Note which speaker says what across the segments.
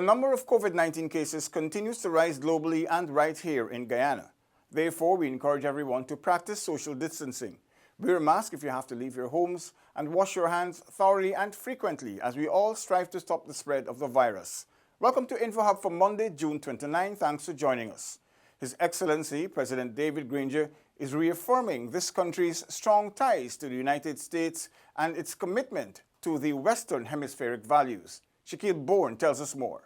Speaker 1: number of COVID-19 cases continues to rise globally and right here in Guyana. Therefore, we encourage everyone to practice social distancing. Wear a mask if you have to leave your homes, and wash your hands thoroughly and frequently as we all strive to stop the spread of the virus. Welcome to InfoHub for Monday, June 29. Thanks for joining us. His Excellency, President David Granger, is reaffirming this country's strong ties to the United States and its commitment to the Western Hemispheric values. Shaquille Bourne tells us more.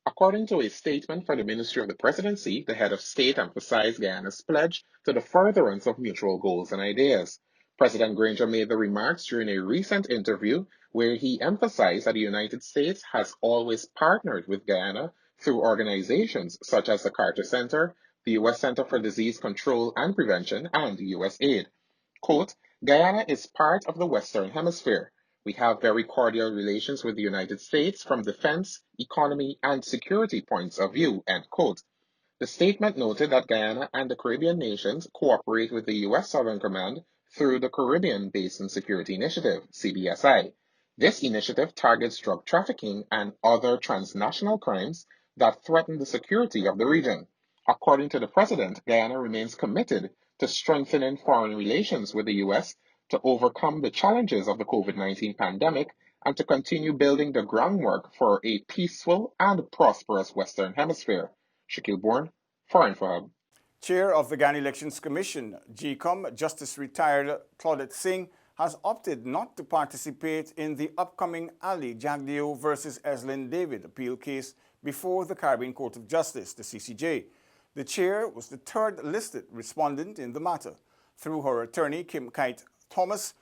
Speaker 2: According to a statement from the Ministry of the Presidency, the head of state emphasized Guyana's pledge to the furtherance of mutual goals and ideas. President Granger made the remarks during a recent interview where he emphasized that the United States has always partnered with Guyana through organizations such as the Carter Center, the U.S. Center for Disease Control and Prevention, and USAID. Quote, Guyana is part of the Western Hemisphere. We have very cordial relations with the United States from defense, economy, and security points of view, end quote. The statement noted that Guyana and the Caribbean nations cooperate with the U.S. Southern Command through the Caribbean Basin Security Initiative, CBSI. This initiative targets drug trafficking and other transnational crimes that threaten the security of the region. According to the President, Guyana remains committed to strengthening foreign relations with the U.S. to overcome the challenges of the COVID-19 pandemic and to continue building the groundwork for a peaceful and prosperous Western Hemisphere. Shaquille Bourne for InfoHub.
Speaker 1: Chair of the Guyana Elections Commission, GECOM, Justice Retired Claudette Singh, has opted not to participate in the upcoming Ali Jagdeo versus Eslyn David appeal case before the Caribbean Court of Justice, the CCJ. The chair was the third listed respondent in the matter. Through her attorney, Kim Kite Thomas,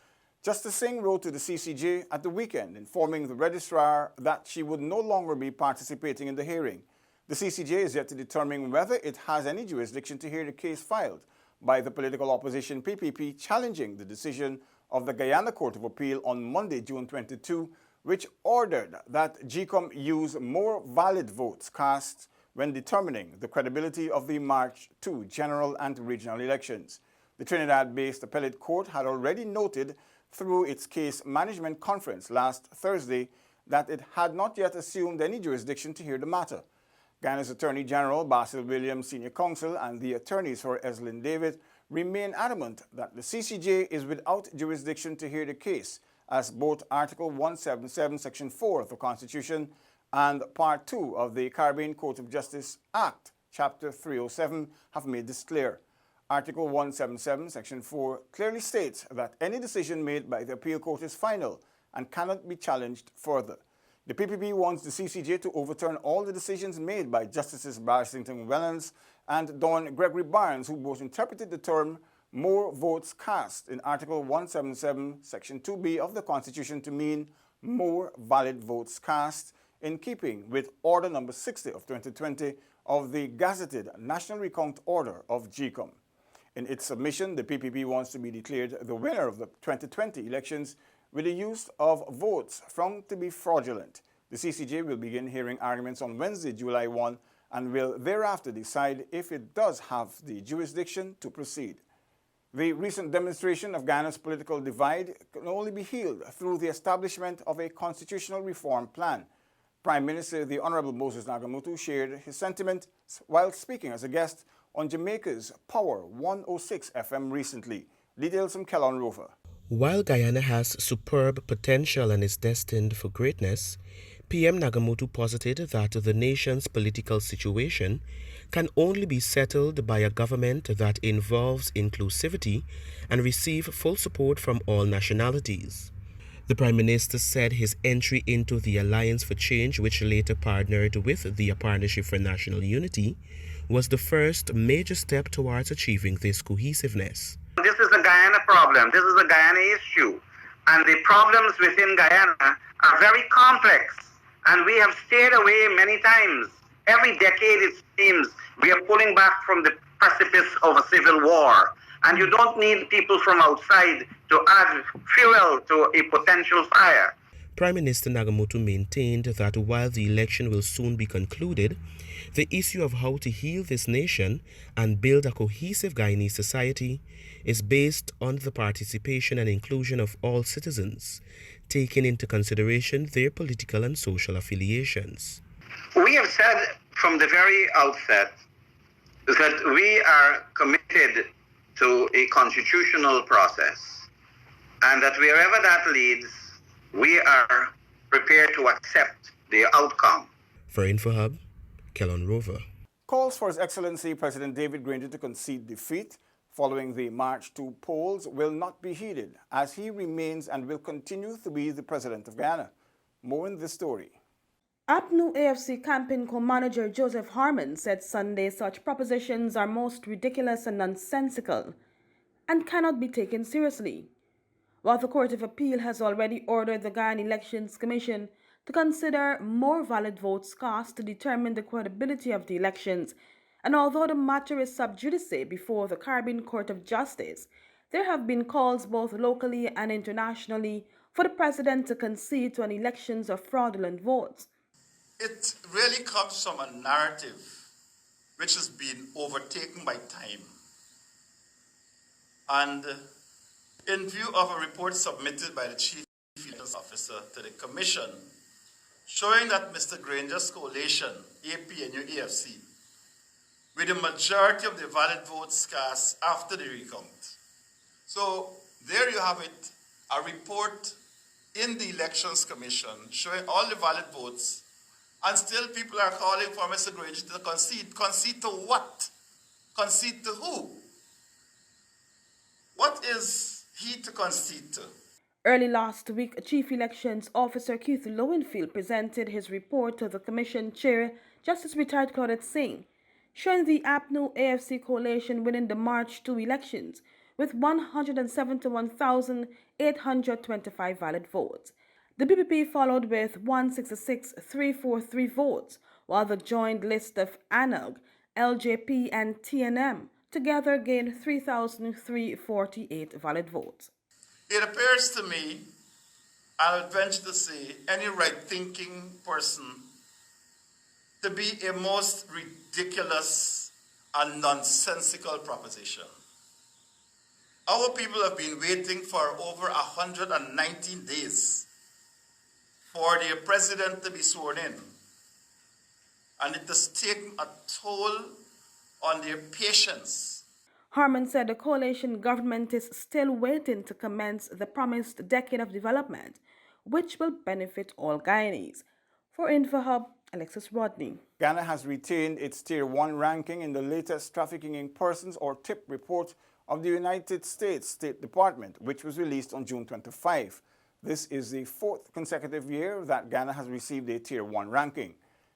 Speaker 1: Justice Singh wrote to the CCJ at the weekend informing the registrar that she would no longer be participating in the hearing. The CCJ is yet to determine whether it has any jurisdiction to hear the case filed by the political opposition PPP challenging the decision of the Guyana Court of Appeal on Monday, June 22, which ordered that GECOM use more valid votes cast when determining the credibility of the March 2 general and regional elections. The Trinidad-based appellate court had already noted through its case management conference last Thursday that it had not yet assumed any jurisdiction to hear the matter. Guyana's Attorney General Basil Williams Senior Counsel and the attorneys for Eslyn David remain adamant that the CCJ is without jurisdiction to hear the case, as both Article 177, Section 4 of the Constitution and Part 2 of the Caribbean Court of Justice Act, Chapter 307, have made this clear. Article 177, Section 4 clearly states that any decision made by the appeal court is final and cannot be challenged further. The PPP wants the CCJ to overturn all the decisions made by Justices Barrington Wellens and Don Gregory Barnes, who both interpreted the term more votes cast in Article 177, Section 2B of the Constitution to mean more valid votes cast, in keeping with Order Number 60 of 2020 of the Gazetted National Recount Order of GECOM. In its submission, the PPP wants to be declared the winner of the 2020 elections with the use of votes found to be fraudulent. The CCJ will begin hearing arguments on Wednesday, July 1, and will thereafter decide if it does have the jurisdiction to proceed. The recent demonstration of Guyana's political divide can only be healed through the establishment of a constitutional reform plan. Prime Minister the Honorable Moses Nagamutu shared his sentiment while speaking as a guest on Jamaica's Power 106 FM recently. Details from Kellon Rover.
Speaker 3: While Guyana has superb potential and is destined for greatness, PM Nagamutu posited that the nation's political situation can only be settled by a government that involves inclusivity and receive full support from all nationalities. The Prime Minister said his entry into the Alliance for Change, which later partnered with the Partnership for National Unity, was the first major step towards achieving this cohesiveness.
Speaker 4: This is a Guyana problem. This is a Guyana issue. And the problems within Guyana are very complex. And we have stayed away many times. Every decade, it seems, we are pulling back from the precipice of a civil war. And you don't need people from outside to add fuel to a potential fire.
Speaker 3: Prime Minister Nagamutu maintained that while the election will soon be concluded, the issue of how to heal this nation and build a cohesive Guyanese society is based on the participation and inclusion of all citizens, taking into consideration their political and social affiliations.
Speaker 4: We have said from the very outset that we are committed to a constitutional process and that wherever that leads, we are prepared to accept the outcome.
Speaker 3: For InfoHub, Kellon Rover.
Speaker 1: Calls for His Excellency President David Granger to concede defeat following the March 2 polls will not be heeded, as he remains and will continue to be the President of Guyana. More in this story.
Speaker 5: APNU AFC campaign co-manager Joseph Harmon said Sunday such propositions are most ridiculous and nonsensical and cannot be taken seriously. While the Court of Appeal has already ordered the Guyana Elections Commission to consider more valid votes cast to determine the credibility of the elections, and although the matter is sub judice before the Caribbean Court of Justice, there have been calls both locally and internationally for the president to concede to an elections of fraudulent votes.
Speaker 6: It really comes from a narrative which has been overtaken by time. And in view of a report submitted by the Chief Elections Officer to the Commission, showing that Mr. Granger's coalition, APNU AFC, with the majority of the valid votes cast after the recount. So there you have it, a report in the Elections Commission showing all the valid votes, and still people are calling for Mr. Granger to concede. Concede to what? Concede to who? What is he to concede to?
Speaker 5: Early last week, Chief Elections Officer Keith Lowenfield presented his report to the Commission Chair, Justice Retired Claudette Singh, showing the APNU AFC coalition winning the March 2 elections with 171,825 valid votes. The BPP followed with 166,343 votes, while the joint list of ANUG, LJP, and TNM together gained 3,348 valid votes.
Speaker 6: It appears to me, I would venture to say, any right-thinking person to be a most ridiculous and nonsensical proposition. Our people have been waiting for over 119 days for their president to be sworn in. And it has taken a toll on their patience.
Speaker 5: Harmon said the coalition government is still waiting to commence the promised decade of development, which will benefit all Guyanese. For InfoHub, Alexis Rodney.
Speaker 1: Guyana has retained its Tier 1 ranking in the latest Trafficking in Persons or TIP report of the United States State Department, which was released on June 25. This is the fourth consecutive year that Guyana has received a Tier 1 ranking.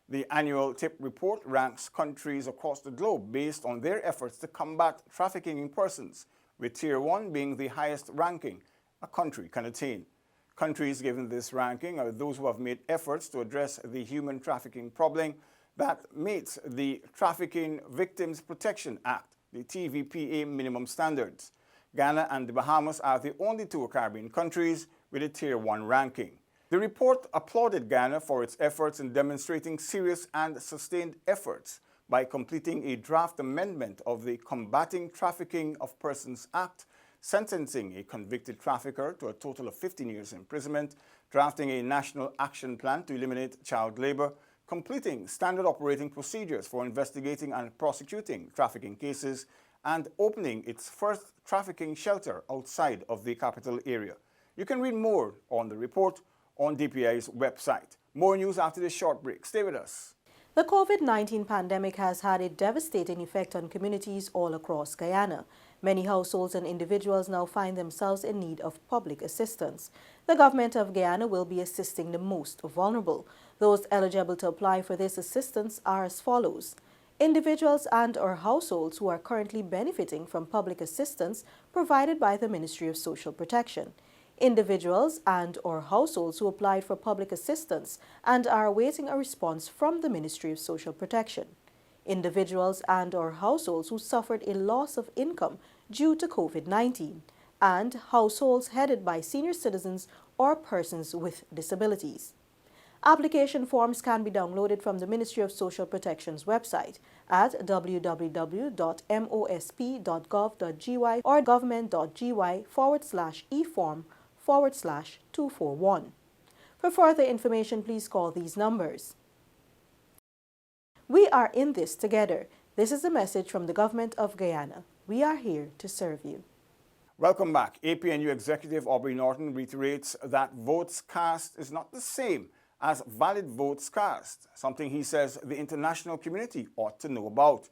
Speaker 1: The annual TIP report ranks countries across the globe based on their efforts to combat trafficking in persons, with Tier 1 being the highest ranking a country can attain. Countries given this ranking are those who have made efforts to address the human trafficking problem that meets the Trafficking Victims Protection Act, the TVPA minimum standards. Guyana and the Bahamas are the only two Caribbean countries with a Tier 1 ranking. The report applauded Guyana for its efforts in demonstrating serious and sustained efforts by completing a draft amendment of the Combating Trafficking of Persons Act, sentencing a convicted trafficker to a total of 15 years imprisonment, drafting a national action plan to eliminate child labor, completing standard operating procedures for investigating and prosecuting trafficking cases, and opening its first trafficking shelter outside of the capital area. You can read more on the report on DPI's website. More news after this short break. Stay with us.
Speaker 7: The COVID-19 pandemic has had a devastating effect on communities all across Guyana. Many households and individuals now find themselves in need of public assistance. The government of Guyana will be assisting the most vulnerable. Those eligible to apply for this assistance are as follows. Individuals and/or households who are currently benefiting from public assistance provided by the Ministry of Social Protection. Individuals and/or households who applied for public assistance and are awaiting a response from the Ministry of Social Protection. Individuals and/or households who suffered a loss of income due to COVID-19, and households headed by senior citizens or persons with disabilities. Application forms can be downloaded from the Ministry of Social Protection's website at www.mosp.gov.gy or government.gy/eform/241. For further information, please call these numbers. We are in this together. This is a message from the government of Guyana. We are here to serve you.
Speaker 1: Welcome back. APNU Executive Aubrey Norton reiterates that votes cast is not the same as valid votes cast, something he says the international community ought to know about.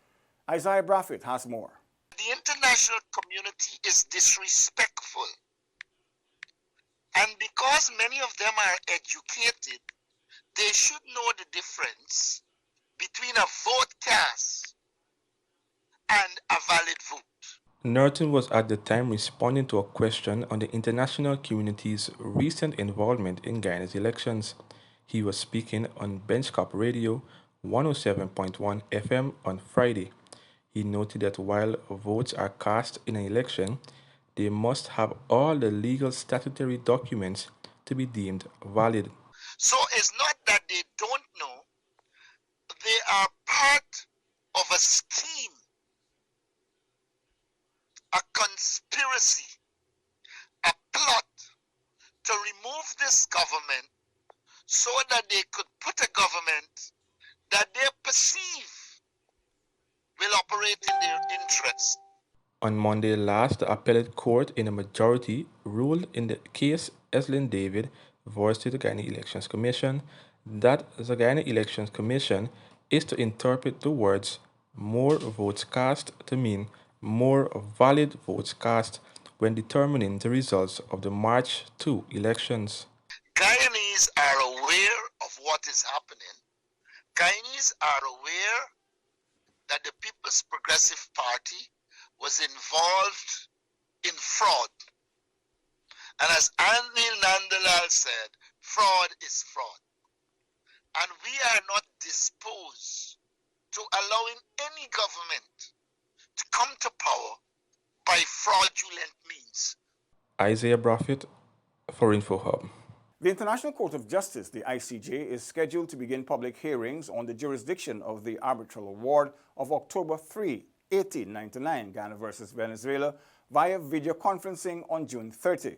Speaker 1: Isaiah Braffett has more.
Speaker 8: The international community is disrespectful. And because many of them are educated, they should know the difference between a vote cast and a valid vote.
Speaker 9: Norton was at the time responding to a question on the international community's recent involvement in Guyana's elections. He was speaking on Benchcop Radio 107.1 FM on Friday. He noted that while votes are cast in an election, they must have all the legal statutory documents to be deemed valid.
Speaker 8: So it's not that they don't know, they are part of a scheme, a conspiracy, a plot to remove this government so that they could put a government that they perceive will operate in their interest.
Speaker 9: On Monday last, the appellate court in a majority ruled in the case Eslyn David voiced to the Guyana Elections Commission that the Guyana Elections Commission is to interpret the words more votes cast to mean more valid votes cast when determining the results of the March 2 elections.
Speaker 8: Guyanese are aware of what is happening. Guyanese are aware that the People's Progressive Party was involved in fraud. And as Anil Nandalal said, fraud is fraud. And we are not disposed to allowing any government to come to power by fraudulent means.
Speaker 9: Isaiah Braffett for InfoHub.
Speaker 1: The International Court of Justice, the ICJ, is scheduled to begin public hearings on the jurisdiction of the arbitral award of October 3, 1899, Ghana versus Venezuela, via video conferencing on June 30.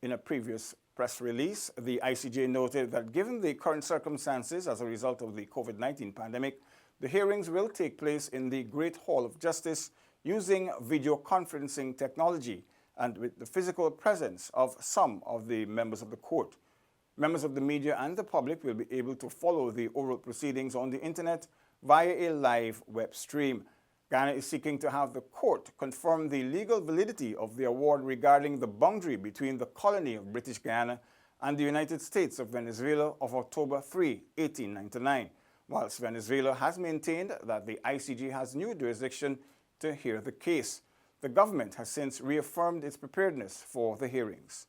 Speaker 1: In a previous press release, the ICJ noted that given the current circumstances as a result of the COVID-19 pandemic, the hearings will take place in the Great Hall of Justice using video conferencing technology and with the physical presence of some of the members of the court. Members of the media and the public will be able to follow the oral proceedings on the internet via a live web stream. Ghana is seeking to have the court confirm the legal validity of the award regarding the boundary between the colony of British Guyana and the United States of Venezuela of October 3, 1899, whilst Venezuela has maintained that the ICJ has new jurisdiction to hear the case. The government has since reaffirmed its preparedness for the hearings.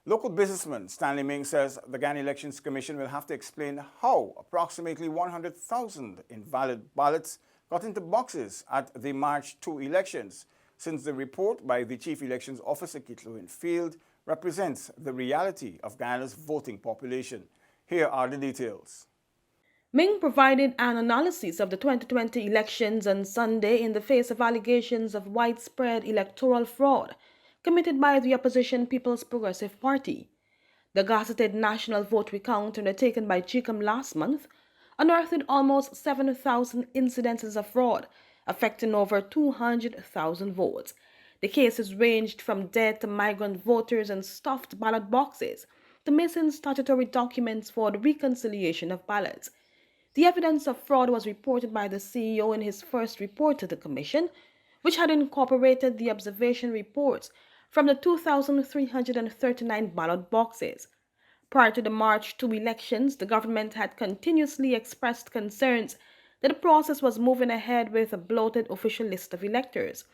Speaker 1: Local businessman Stanley Ming says the Ghana Elections Commission will have to explain how approximately 100,000 invalid ballots got into boxes at the March 2 elections, since the report by the Chief Elections Officer Kitloin Field represents the reality of Ghana's voting population. Here are the details.
Speaker 5: Ming provided an analysis of the 2020 elections on Sunday in the face of allegations of widespread electoral fraud committed by the opposition People's Progressive Party. The gazetted national vote recount undertaken by GECOM last month unearthed almost 7,000 incidences of fraud, affecting over 200,000 votes. The cases ranged from dead to migrant voters and stuffed ballot boxes to missing statutory documents for the reconciliation of ballots. The evidence of fraud was reported by the CEO in his first report to the Commission, which had incorporated the observation reports from the 2,339 ballot boxes. Prior to the March 2 elections, the government had continuously expressed concerns that the process was moving ahead with a bloated official list of electors.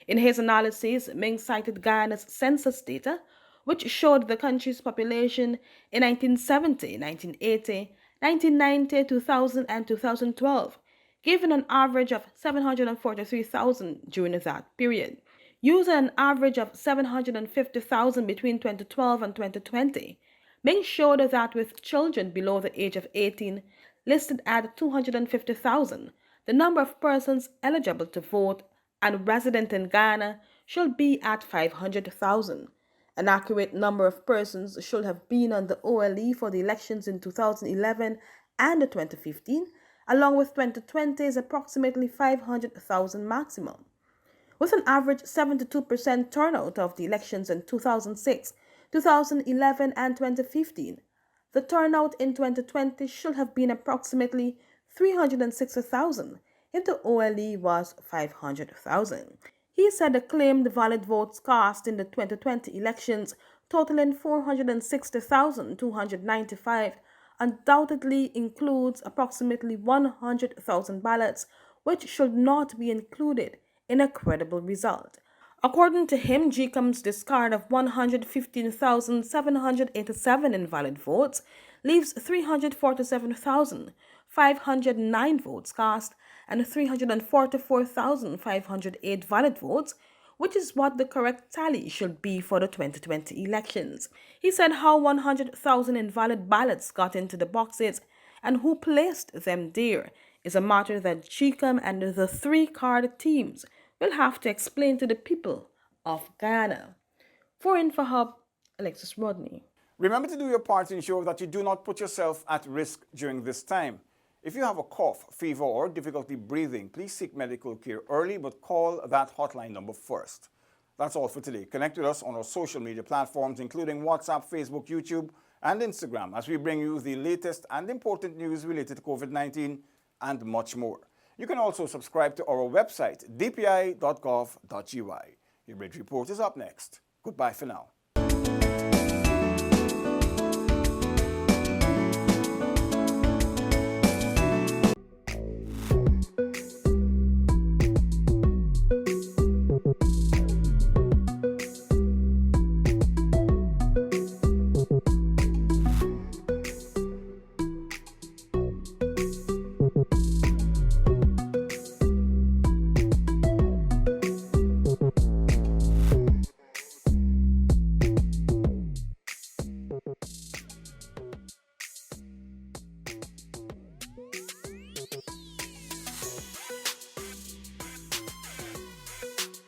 Speaker 5: In his analysis, Ming cited Guyana's census data, which showed the country's population in 1970, 1980, 1990, 2000, and 2012, given an average of 743,000 during that period. Using an average of 750,000 between 2012 and 2020, Ming showed that with children below the age of 18 listed at 250,000, the number of persons eligible to vote and resident in Ghana should be at 500,000. An accurate number of persons should have been on the OLE for the elections in 2011 and 2015, along with 2020's approximately 500,000 maximum. With an average 72% turnout of the elections in 2006, 2011, and 2015, the turnout in 2020 should have been approximately 360,000 if the OLE was 500,000. He said the claimed valid votes cast in the 2020 elections, totaling 460,295, undoubtedly includes approximately 100,000 ballots, which should not be included in a credible result. According to him, GECOM's discard of 115,787 invalid votes leaves 347,509 votes cast and 344,508 valid votes, which is what the correct tally should be for the 2020 elections. He said how 100,000 invalid ballots got into the boxes and who placed them there is a matter that GECOM and the three card teams will have to explain to the people of Guyana. For InfoHub, Alexis Rodney.
Speaker 1: Remember to do your part to ensure that you do not put yourself at risk during this time. If you have a cough, fever, or difficulty breathing, please seek medical care early, but call that hotline number first. That's all for today. Connect with us on our social media platforms, including WhatsApp, Facebook, YouTube, and Instagram, as we bring you the latest and important news related to COVID-19 and much more. You can also subscribe to our website, dpi.gov.gy. Your Bridge Report is up next. Goodbye for now.